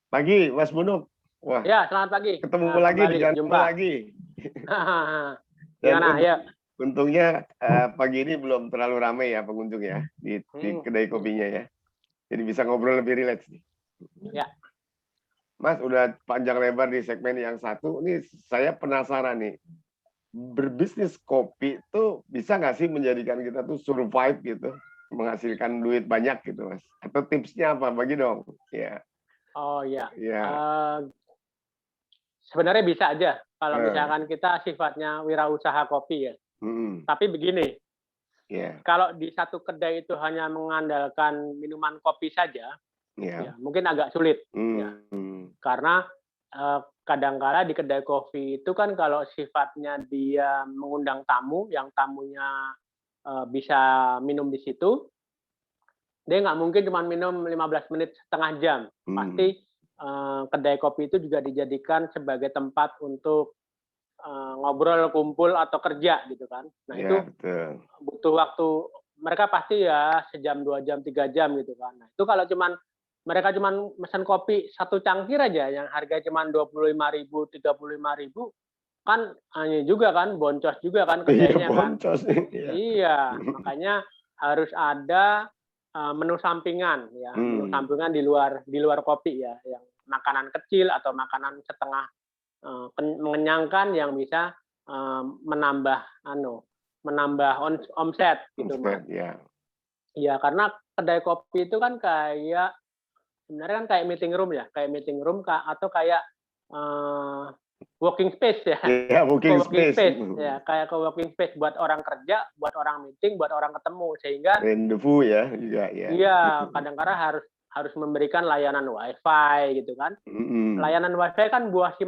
Pagi, Mas Bunuk. Wah, Ya, selamat pagi. ketemu Nah, lagi di kembali Jalan jumpa. lagi. Dan Gimana? Ya. untungnya pagi ini belum terlalu ramai ya pengunjung ya di kedai kopinya ya. Jadi bisa ngobrol lebih rileks nih. Ya. Mas, udah panjang lebar di segmen yang satu. Ini saya penasaran nih. Berbisnis kopi itu bisa nggak sih menjadikan kita tuh survive gitu, menghasilkan duit banyak gitu, Mas? Atau tipsnya apa? Bagi dong. Ya. Oh ya. Ya. Sebenarnya bisa aja kalau Eh, misalkan kita sifatnya wirausaha kopi ya. mm, Tapi begini, ya. kalau di satu kedai itu hanya mengandalkan minuman kopi saja, Ya. ya mungkin agak sulit. Ya. Mm, Karena kadangkala di kedai kopi itu kan kalau sifatnya dia mengundang tamu, yang tamunya bisa minum di situ, dia nggak mungkin cuma minum 15 menit, setengah jam. Pasti kedai kopi itu juga dijadikan sebagai tempat untuk ngobrol, kumpul, atau kerja gitu kan. Nah ya, itu betul. butuh waktu, mereka pasti ya sejam, 2 jam, 3 jam gitu kan. Nah itu kalau mereka cuman mesen kopi satu cangkir aja yang harga cuman 25.000, 35.000, kan hanya juga kan, boncos juga kan Iya, kedainya kan. boncos. Iya. Iya, makanya harus ada menu sampingan ya, menu sampingan di luar kopi ya, yang makanan kecil atau makanan setengah mengenyangkan yang bisa menambah menambah omset gitu, Mas. Omset, ya. Iya, karena kedai kopi itu kan kayak sebenarnya kan kayak meeting room ya, kayak meeting room atau kayak working space ya, Ya, booking co-working space. space ya, kayak co-working space buat orang kerja, buat orang meeting, buat orang ketemu, sehingga Rendezvous ya juga ya. iya kadang-kadang harus memberikan layanan wifi gitu kan. Layanan wifi kan buah si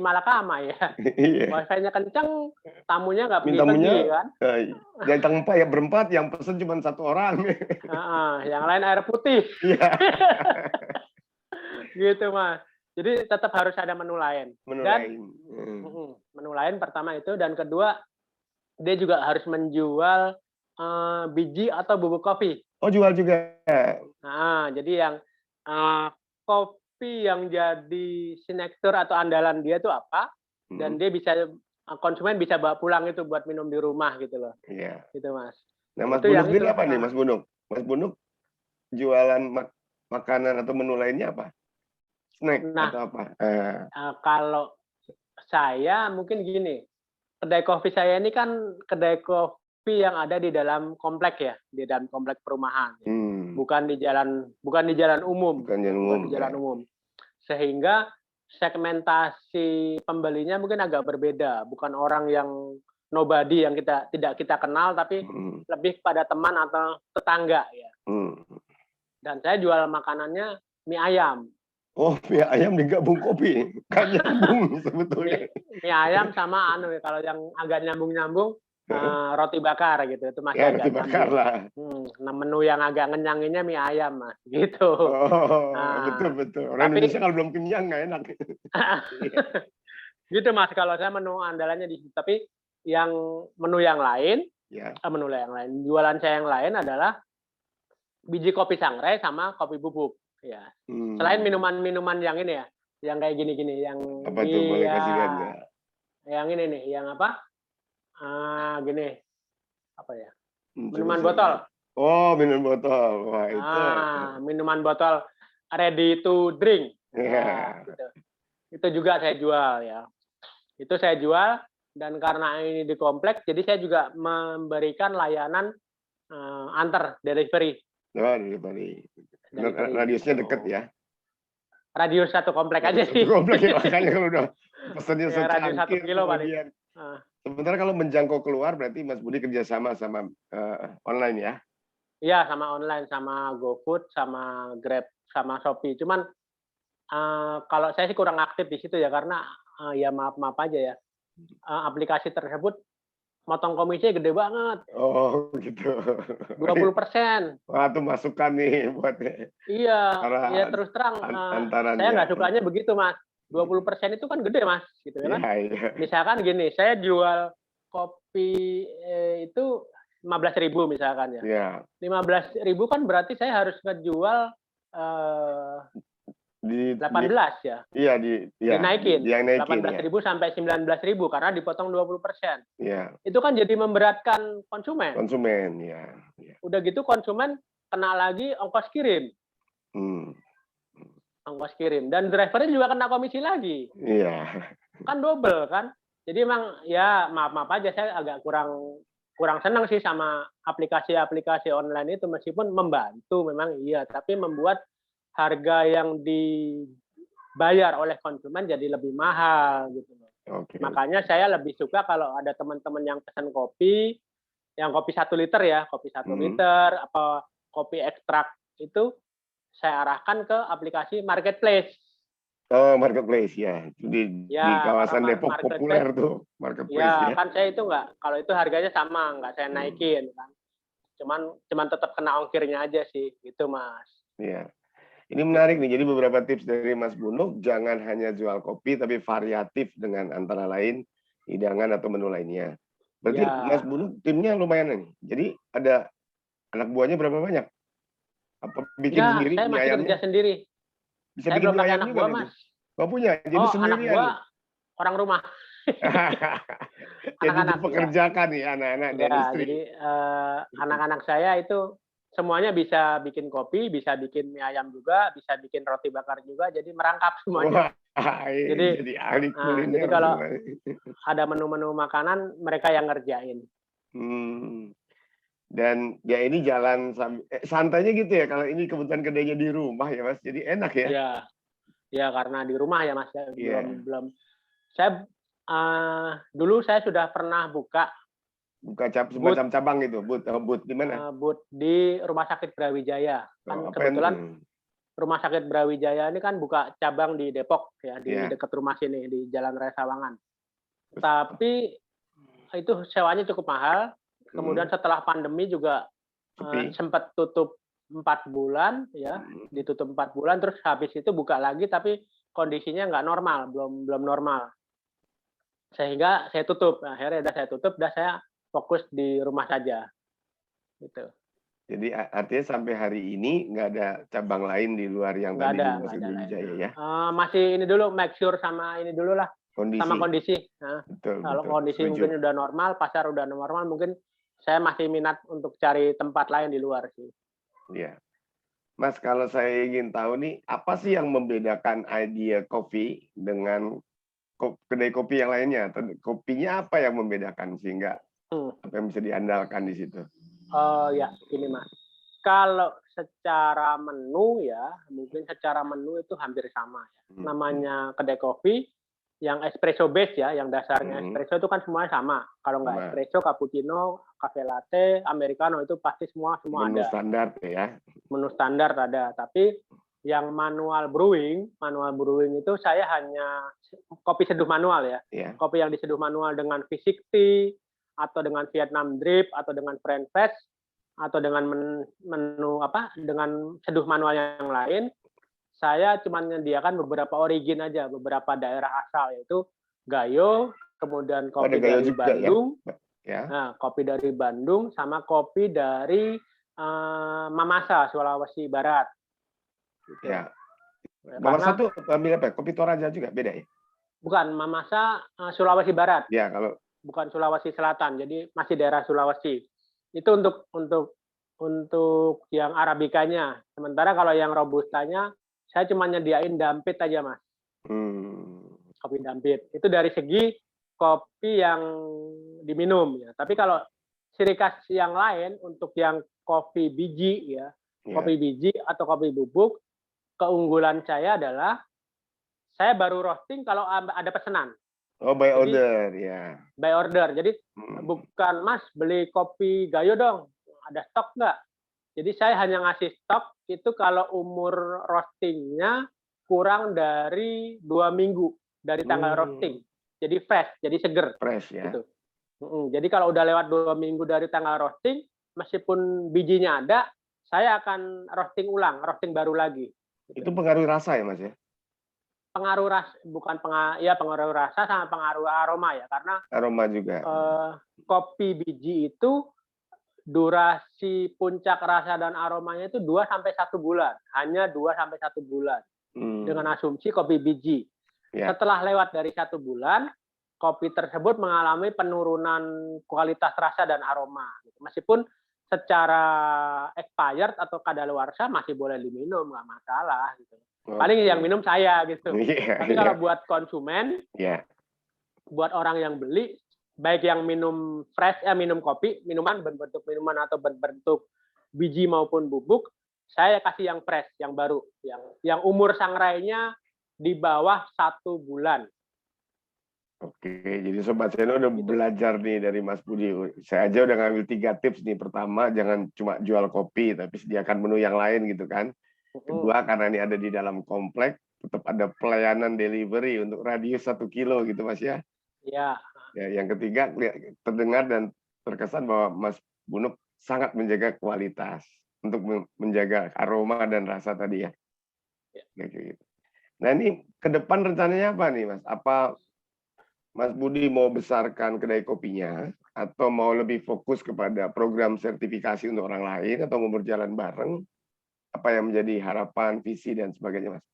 malakama ya. Iya. Wifi-nya kenceng, tamunya nggak pergi-pergi Tamunya kan. datang empat ya, berempat, yang pesen cuma satu orang. Yang lain air putih. Iya. Gitu Mas. Jadi tetap harus ada menu lain. Menu Dan lain. menu lain pertama itu, dan kedua dia juga harus menjual biji atau bubuk kopi. Oh, jual juga. Jadi yang kopi yang jadi signature atau andalan dia itu apa, dan dia bisa, konsumen bisa bawa pulang itu buat minum di rumah gitu loh. Iya. Gitu Mas. Nah, Nah, Mas itu Bunuk yang sendiri itu. apa nih, Mas Bunuk? Mas Bunuk jualan makanan atau menu lainnya apa? Snack Nah, atau apa? kalau saya mungkin gini, kedai kopi saya ini kan kedai kopi yang ada di dalam komplek ya, di dalam komplek perumahan. Bukan di jalan umum. Bukan jalan umum. Bukan di jalan umum. Sehingga segmentasi pembelinya mungkin agak berbeda, bukan orang yang nobody yang tidak kita kenal, tapi lebih pada teman atau tetangga ya. Dan saya jual makanannya mie ayam. Oh, mie ayam digabung kopi, kan nyambung sebetulnya. Mie ayam sama kalau yang agak nyambung-nyambung roti bakar gitu, itu masih Ya, agak roti bakar nyambung. lah. Nah, menu yang agak ngenyanginnya mie ayam Mas, gitu. Oh, betul. Orang Indonesia kalau belum kenyang nggak enak. Gitu Mas, kalau saya menu andalannya di situ. Tapi yang menu yang lain, jualan saya yang lain adalah biji kopi sangrai sama kopi bubuk. Ya. Selain minuman-minuman yang ini ya, yang kayak gini-gini, yang apa tuh, boleh kasih lihat nggak? Yang ini nih, yang apa? Gini, apa ya? Minuman Coba. botol. Oh, minuman botol. Wah, itu. Minuman botol ready to drink. Ya. Gitu. Itu juga saya jual ya. Itu saya jual, dan karena ini di kompleks, jadi saya juga memberikan layanan antar delivery. Oh, delivery. Radiusnya deket ya? Radius satu komplek aja sih. Satu komplek ya, makanya kalau udah pesennya radius 1 kilo paling. Sementara kalau menjangkau keluar, berarti Mas Budi kerjasama sama online ya? Iya, sama online, sama GoFood, sama Grab, sama Shopee. Cuman kalau saya sih kurang aktif di situ ya, karena ya maaf aja ya, aplikasi tersebut motong komisinya gede banget. Oh, gitu. 20%. Wah, itu masukan nih buat. Iya, ya terus terang saya nggak sukanya begitu Mas. 20% itu kan gede Mas, gitu kan? Ya. Misalkan gini, saya jual kopi itu 15.000 misalkan ya. Ya. 15.000 kan berarti saya harus ngejual eh, Di 18 ya, iya dinaikin yang naikin ya. 18.000 sampai 19.000 karena dipotong 20%. Iya, Itu kan jadi memberatkan konsumen. konsumen ya. Udah gitu konsumen kena lagi ongkos kirim. Hmm. Ongkos kirim. Dan drivernya juga kena komisi lagi. Iya. Kan double kan. Jadi emang ya maaf aja saya agak kurang senang sih sama aplikasi-aplikasi online itu, meskipun membantu memang iya, tapi membuat harga yang dibayar oleh konsumen jadi lebih mahal gitu loh. Oke. Makanya saya lebih suka kalau ada teman-teman yang pesan kopi, yang kopi 1 liter ya, kopi 1 liter, apa kopi ekstrak itu saya arahkan ke aplikasi marketplace. Oh, marketplace ya. Itu di Ya, kawasan karena Depok populer tuh marketplace ya ya. kan saya itu nggak, kalau itu harganya sama, nggak saya naikin kan. Cuman tetap kena ongkirnya aja sih, gitu Mas. Iya. Ini menarik nih. Jadi beberapa tips dari Mas Bunuk, jangan hanya jual kopi tapi variatif dengan antara lain hidangan atau menu lainnya. Berarti Mas Ya, Bunuk timnya lumayan nih. Jadi ada anak buahnya berapa banyak? Apa bikin enggak, sendiri saya mie masih kerja ayamnya? sendiri. Bisa Saya bikin belum mie pakai ayam anak juga buah, nanti? Mas. Nggak punya, jadi Oh, anak sendirian nih. buah orang rumah, Jadi anak-anak ya. dipekerjakan nih anak-anak dan Ya, istri. jadi anak-anak saya itu semuanya bisa bikin kopi, bisa bikin mie ayam juga, bisa bikin roti bakar juga, jadi merangkap semuanya. Wah, Jadi jadi ahli jadi kuliner kalau semua. ada menu-menu makanan mereka yang ngerjain. Hmm. Dan ya ini jalan santainya gitu ya. Kalau ini kebetulan kedainya di rumah ya Mas, jadi enak ya. Ya, ya karena di rumah ya Mas, ya. Iya. belum. Saya dulu saya sudah pernah buka Buka booth semacam cabang gitu, but di mana? booth di Rumah Sakit Brawijaya. Oh, Kan apa yang kebetulan Rumah Sakit Brawijaya ini kan buka cabang di Depok ya, di ya. dekat rumah sini di Jalan Raya Sawangan. Terus, Tapi itu sewanya cukup mahal. Kemudian setelah pandemi juga sempat tutup 4 bulan ya, ditutup 4 bulan, terus habis itu buka lagi tapi kondisinya nggak normal, belum normal. Sehingga saya tutup. Akhirnya udah saya tutup, udah saya fokus di rumah saja. Gitu. Jadi artinya sampai hari ini nggak ada cabang lain di luar yang Nggak tadi ada, di nggak Masjid ada lain. Brawijaya ya. Masih ini dulu, make sure sama ini dulu lah, sama kondisi. Nah, Betul, kalau betul. kondisi Setuju. mungkin udah normal, pasar udah normal, mungkin saya masih minat untuk cari tempat lain di luar sih. Iya. Mas, kalau saya ingin tahu nih, apa sih yang membedakan Idea Coffee dengan kedai kopi yang lainnya? Kopinya apa yang membedakan sehingga apa yang bisa diandalkan di situ? Oh ya, ini Mas. Kalau secara menu ya, mungkin secara menu itu hampir sama ya. Namanya kedai kopi yang espresso base ya, yang dasarnya espresso itu kan semuanya sama. Kalau nggak espresso, cappuccino, cafe latte, americano itu pasti semua menu ada. Standar ya. Menu standar ada, tapi yang manual brewing itu saya hanya kopi seduh manual ya. Kopi yang diseduh manual dengan V60 atau dengan Vietnam drip atau dengan French press atau dengan menu dengan seduh manual yang lain, saya cuma menyediakan beberapa origin aja, beberapa daerah asal, yaitu Gayo, kemudian kopi dari Bandung, ya? Nah, kopi dari Bandung sama kopi dari Mamasa, Sulawesi Barat. Gitu. Ya. Mamasa tuh ambil apa? Kopi Toraja juga beda ya? Bukan, Mamasa Sulawesi Barat. Ya, kalau bukan Sulawesi Selatan, jadi masih daerah Sulawesi. Itu untuk yang arabikanya. Sementara kalau yang robustanya, saya cuma nyediain dampit aja, Mas. Kopi dampit. Itu dari segi kopi yang diminum ya. Tapi kalau ciri khas yang lain untuk yang kopi biji ya, kopi biji atau kopi bubuk, keunggulan saya adalah saya baru roasting kalau ada pesanan. Oh, by order, ya. By order. Jadi bukan, Mas, beli kopi Gayo dong. Ada stok nggak? Jadi saya hanya ngasih stok itu kalau umur roastingnya kurang dari 2 minggu dari tanggal roasting. Jadi fresh, jadi seger. Fresh ya. Gitu. Jadi kalau udah lewat 2 minggu dari tanggal roasting, meskipun bijinya ada, saya akan roasting ulang, roasting baru lagi. Gitu. Itu pengaruh rasa ya, Mas ya? Pengaruh rasa, pengaruh rasa sama pengaruh aroma ya, karena aroma juga. Kopi biji itu durasi puncak rasa dan aromanya itu 2 sampai 1 bulan, hanya 2 sampai 1 bulan. Dengan asumsi kopi biji. Ya. Setelah lewat dari 1 bulan, kopi tersebut mengalami penurunan kualitas rasa dan aroma. Meskipun secara expired atau kadaluarsa masih boleh diminum, nggak masalah gitu. Paling yang minum saya gitu. Tapi kalau buat konsumen, buat orang yang beli, baik yang minum fresh, minum kopi, minuman berbentuk minuman atau berbentuk biji maupun bubuk, saya kasih yang fresh, yang baru, yang umur sangrainya di bawah 1 bulan. Oke, jadi Sobat Seno udah belajar nih dari Mas Budi. Saya aja udah ngambil 3 tips nih. Pertama, jangan cuma jual kopi, tapi sediakan menu yang lain gitu kan. Kedua, karena ini ada di dalam komplek, tetap ada pelayanan delivery untuk radius 1 kilo gitu Mas ya. Iya. Ya, yang ketiga, terdengar dan terkesan bahwa Mas Bunuk sangat menjaga kualitas untuk menjaga aroma dan rasa tadi ya. Gitu. Nah ini ke depan rencananya apa nih Mas? Apa Mas Budi mau besarkan kedai kopinya atau mau lebih fokus kepada program sertifikasi untuk orang lain atau mau berjalan bareng? Apa yang menjadi harapan, visi dan sebagainya Mas?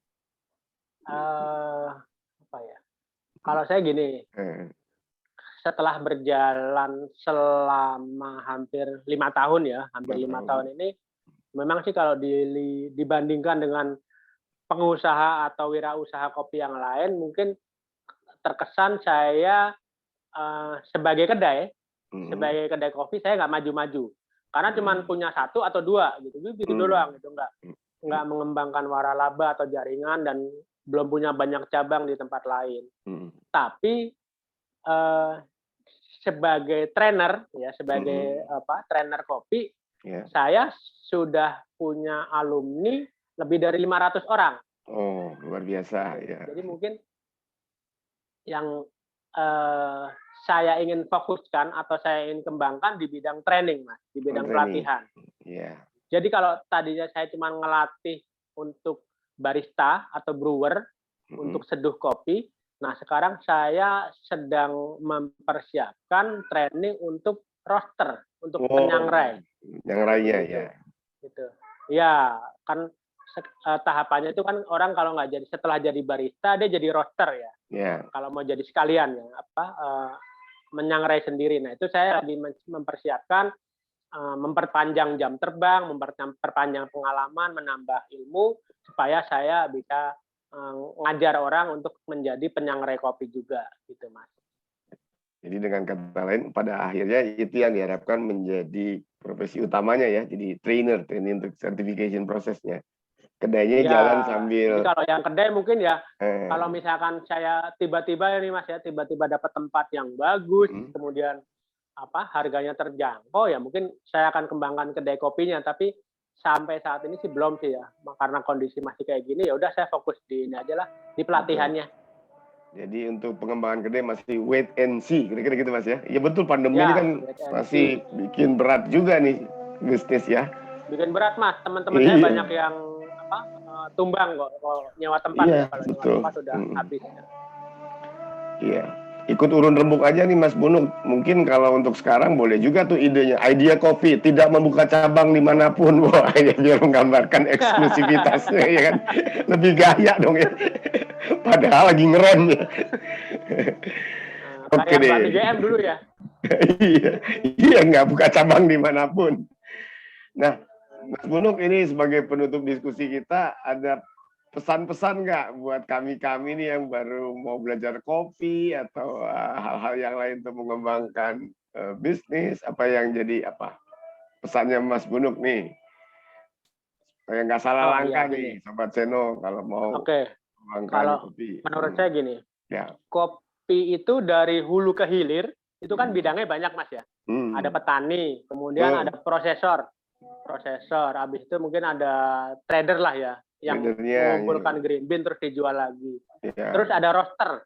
Apa ya? Kalau saya gini, setelah berjalan selama hampir 5 tahun ya, hampir 5 tahun ini, memang sih kalau dibandingkan dengan pengusaha atau wirausaha kopi yang lain, mungkin terkesan saya sebagai kedai kopi saya nggak maju-maju, karena cuma punya 1 atau 2 gitu doang, gitu nggak mengembangkan waralaba atau jaringan dan belum punya banyak cabang di tempat lain. Tapi sebagai trainer ya, sebagai trainer kopi, saya sudah punya alumni lebih dari 500 orang. Oh, luar biasa ya. Jadi mungkin yang saya ingin fokuskan atau saya ingin kembangkan di bidang training, Mas, di bidang pelatihan. Jadi kalau tadinya saya cuma ngelatih untuk barista atau brewer untuk seduh kopi, nah sekarang saya sedang mempersiapkan training untuk roaster, untuk penyangrai. Penyangrainya ya. Gitu. Ya, kan tahapannya itu kan orang kalau nggak jadi setelah jadi barista dia jadi roaster ya. Kalau mau jadi sekalian ya menyangrai sendiri. Nah itu saya lagi mempersiapkan memperpanjang jam terbang, memperpanjang pengalaman, menambah ilmu supaya saya bisa ngajar orang untuk menjadi penyangrai kopi juga gitu Mas. Jadi dengan kata lain pada akhirnya itu yang diharapkan menjadi profesi utamanya ya, jadi training untuk certification prosesnya. Kedainya jalan sambil. Jadi kalau yang kedai mungkin ya kalau misalkan saya tiba-tiba ini Mas ya, tiba-tiba dapat tempat yang bagus, kemudian harganya terjangkau ya mungkin saya akan kembangkan kedai kopinya, tapi sampai saat ini sih belum sih ya, karena kondisi masih kayak gini ya udah saya fokus di ini aja lah, di pelatihannya. Jadi untuk pengembangan kedai masih wait and see, kira-kira gitu Mas ya. Ya betul, pandemi ini kan masih bikin berat juga nih bisnis ya. Bikin berat Mas, teman-teman saya banyak yang tumbang kok kalau nyewa tempat ya, kalau nyewa tempat sudah habis. Iya. Ikut urun rembuk aja nih Mas Bunuk. Mungkin kalau untuk sekarang boleh juga tuh idenya. Idea Coffee, tidak membuka cabang dimanapun. Wah, ya biar menggambarkan eksklusivitasnya ya kan. Lebih gaya dong ya. Padahal lagi ngerem ya. Oke deh. Kayak GM dulu ya. Iya, nggak buka cabang dimanapun. Nah, Mas Bunuk ini sebagai penutup diskusi kita, ada pesan-pesan nggak buat kami nih yang baru mau belajar kopi atau hal-hal yang lain untuk mengembangkan bisnis, apa yang jadi pesannya Mas Bunuk nih supaya nggak salah langkah nih Sobat Seno kalau mau mengembangkan kopi. Menurut saya gini, kopi itu dari hulu ke hilir itu kan bidangnya banyak Mas ya. Ada petani, kemudian ada prosesor, habis itu mungkin ada trader lah ya, yang mengumpulkan green bean terus dijual lagi. Terus ada roaster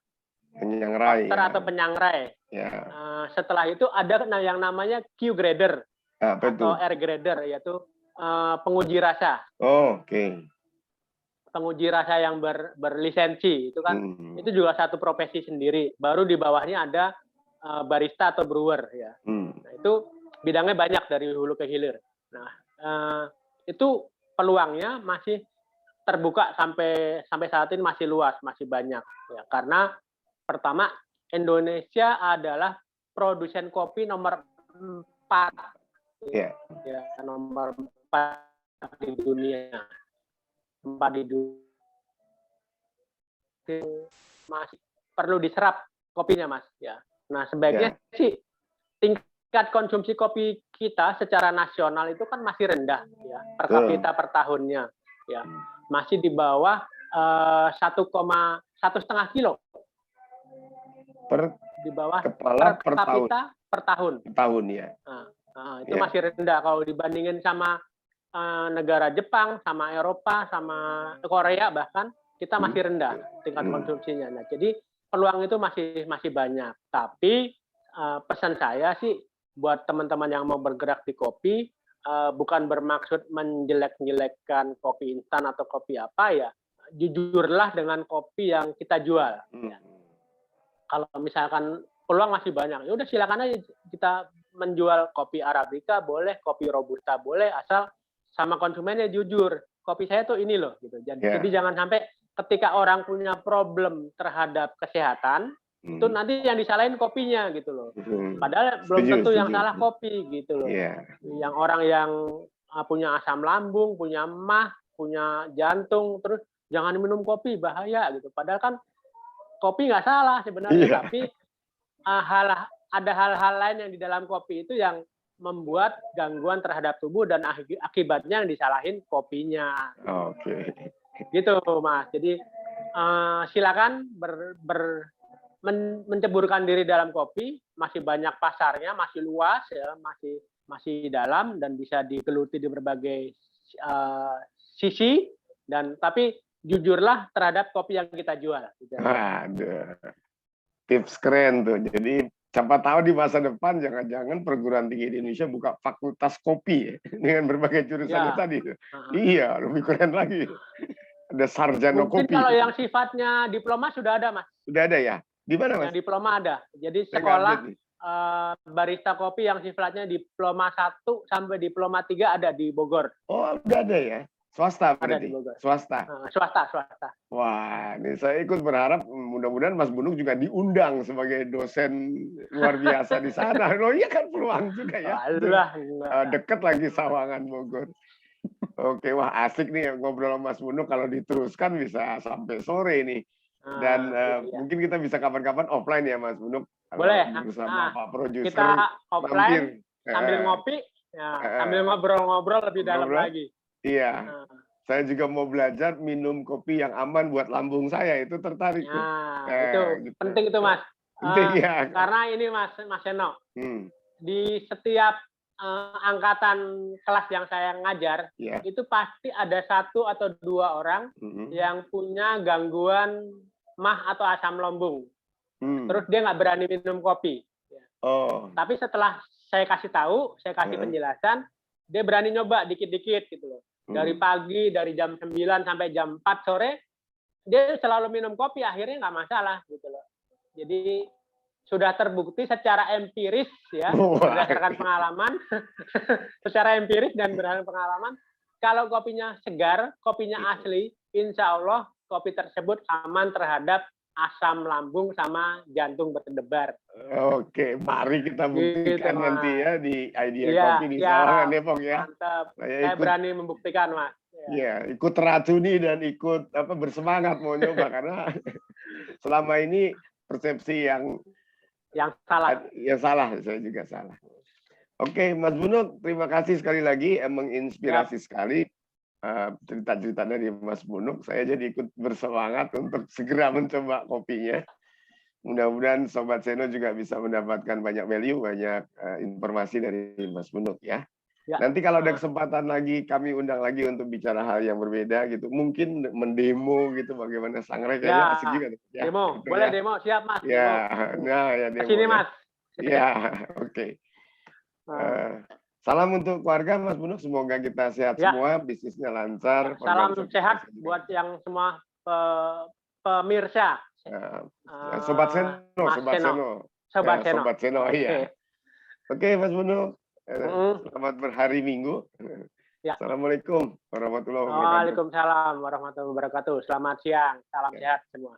atau penyangrai. Setelah itu ada yang namanya Q grader atau R grader, yaitu penguji rasa. Penguji rasa yang berlisensi itu kan itu juga satu profesi sendiri. Baru di bawahnya ada barista atau brewer ya. Nah, itu bidangnya banyak dari hulu ke hilir. Nah, itu peluangnya masih terbuka sampai saat ini masih luas, masih banyak. Ya, karena pertama, Indonesia adalah produsen kopi nomor 4. Ya. Ya, nomor 4 di dunia. 4 di dunia. Masih perlu diserap kopinya, Mas. Ya. Nah, sebaiknya sih tingkat konsumsi kopi kita secara nasional itu kan masih rendah, ya, per kapita per tahunnya, ya, masih di bawah 1,5 kilo di bawah kepala per kapita per tahun. Ya. Itu masih rendah kalau dibandingin sama negara Jepang, sama Eropa, sama Korea bahkan kita masih rendah tingkat konsumsinya. Nah, jadi peluang itu masih banyak. Tapi pesan saya sih buat teman-teman yang mau bergerak di kopi, bukan bermaksud menjelek-jelekkan kopi instan atau kopi apa ya. Jujurlah dengan kopi yang kita jual. Ya. Kalau misalkan peluang masih banyak, ya udah silakan aja kita menjual kopi Arabica boleh, kopi Robusta boleh, asal sama konsumennya jujur. Kopi saya tuh ini loh, gitu. Jadi jangan sampai ketika orang punya problem terhadap kesehatan, itu nanti yang disalahin kopinya gitu loh. Padahal belum tentu yang salah kopi gitu loh. Yang orang yang punya asam lambung, punya emah, punya jantung, terus jangan minum kopi bahaya gitu. Padahal kan kopi nggak salah sebenarnya, tapi ada hal-hal lain yang di dalam kopi itu yang membuat gangguan terhadap tubuh dan akibatnya yang disalahin kopinya. Oke. Gitu, Mas. Jadi silakan menceburkan diri dalam kopi, masih banyak pasarnya, masih luas ya, masih dalam dan bisa digeluti di berbagai sisi, dan tapi jujurlah terhadap kopi yang kita jual. Aduh, tips keren tuh. Jadi siapa tahu di masa depan jangan-jangan perguruan tinggi di Indonesia buka fakultas kopi ya, dengan berbagai jurusan tadi. Iya, lebih keren lagi. Ada sarjana mungkin kopi. Kalau yang sifatnya diploma sudah ada, Mas. Sudah ada ya? Di mana, Mas? Yang diploma ada. Jadi sekolah barista kopi yang sifatnya diploma 1 sampai diploma 3 ada di Bogor. Oh, udah ada ya? Swasta berarti? Ada di Bogor. Swasta? Swasta. Wah, ini saya ikut berharap mudah-mudahan Mas Bunuk juga diundang sebagai dosen luar biasa di sana. Oh iya kan peluang juga ya. Dekat lagi Sawangan, Bogor. Oke, wah asik nih ngobrol sama Mas Bunuk, kalau diteruskan bisa sampai sore ini. Dan mungkin kita bisa kapan-kapan offline ya Mas Bunuk. Boleh. Bersama Pak Produser. Kita offline sambil ngopi, sambil ngobrol-ngobrol lebih dalam lagi. Iya. Saya juga mau belajar minum kopi yang aman buat lambung saya, itu tertarik. Itu gitu. Penting itu, Mas. Penting ya. Karena ini Mas Seno, di setiap angkatan kelas yang saya ngajar, itu pasti ada 1 atau 2 orang yang punya gangguan mah atau asam lambung. Terus dia nggak berani minum kopi. Tapi setelah saya kasih tahu, saya kasih penjelasan, dia berani nyoba dikit-dikit gitu loh. Dari pagi, dari jam 9 sampai jam 4 sore, dia selalu minum kopi, akhirnya nggak masalah gitu loh. Jadi sudah terbukti secara empiris ya, berdasarkan pengalaman, secara empiris dan berdasarkan pengalaman, kalau kopinya segar, kopinya asli, insya Allah kopi tersebut aman terhadap asam lambung sama jantung berdebar. Oke, mari kita buktikan nanti ya di Idea Kopi di Sawangan Depok ya. Mantap. Saya berani membuktikan, Mas. Iya, ikut teracuni dan ikut bersemangat mau nyoba karena selama ini persepsi yang salah. Yang salah, saya juga salah. Oke, Mas Bunuk, terima kasih sekali lagi, emang inspirasi sekali. Cerita-cerita dari Mas Bunuk, saya jadi ikut bersemangat untuk segera mencoba kopinya. Mudah-mudahan Sobat Seno juga bisa mendapatkan banyak value, banyak informasi dari Mas Bunuk ya. Nanti kalau ada kesempatan lagi, kami undang lagi untuk bicara hal yang berbeda gitu. Mungkin mendemo gitu, bagaimana sangrai kayaknya asik juga. Ya, demo, gitu, boleh demo, siap Mas. Ya, nah ya demo. Kesini Mas. Ya, oke. Salam untuk keluarga Mas Bunuk, semoga kita sehat semua, bisnisnya lancar. Salam sehat buat yang semua pemirsa. Sobat Seno, Sobat Seno. Sobat Seno. Iya. Oke, Mas Bunuk. Selamat berhari Minggu. Ya. Assalamualaikum warahmatullahi wabarakatuh. Waalaikumsalam warahmatullahi wabarakatuh. Selamat siang, salam sehat semua.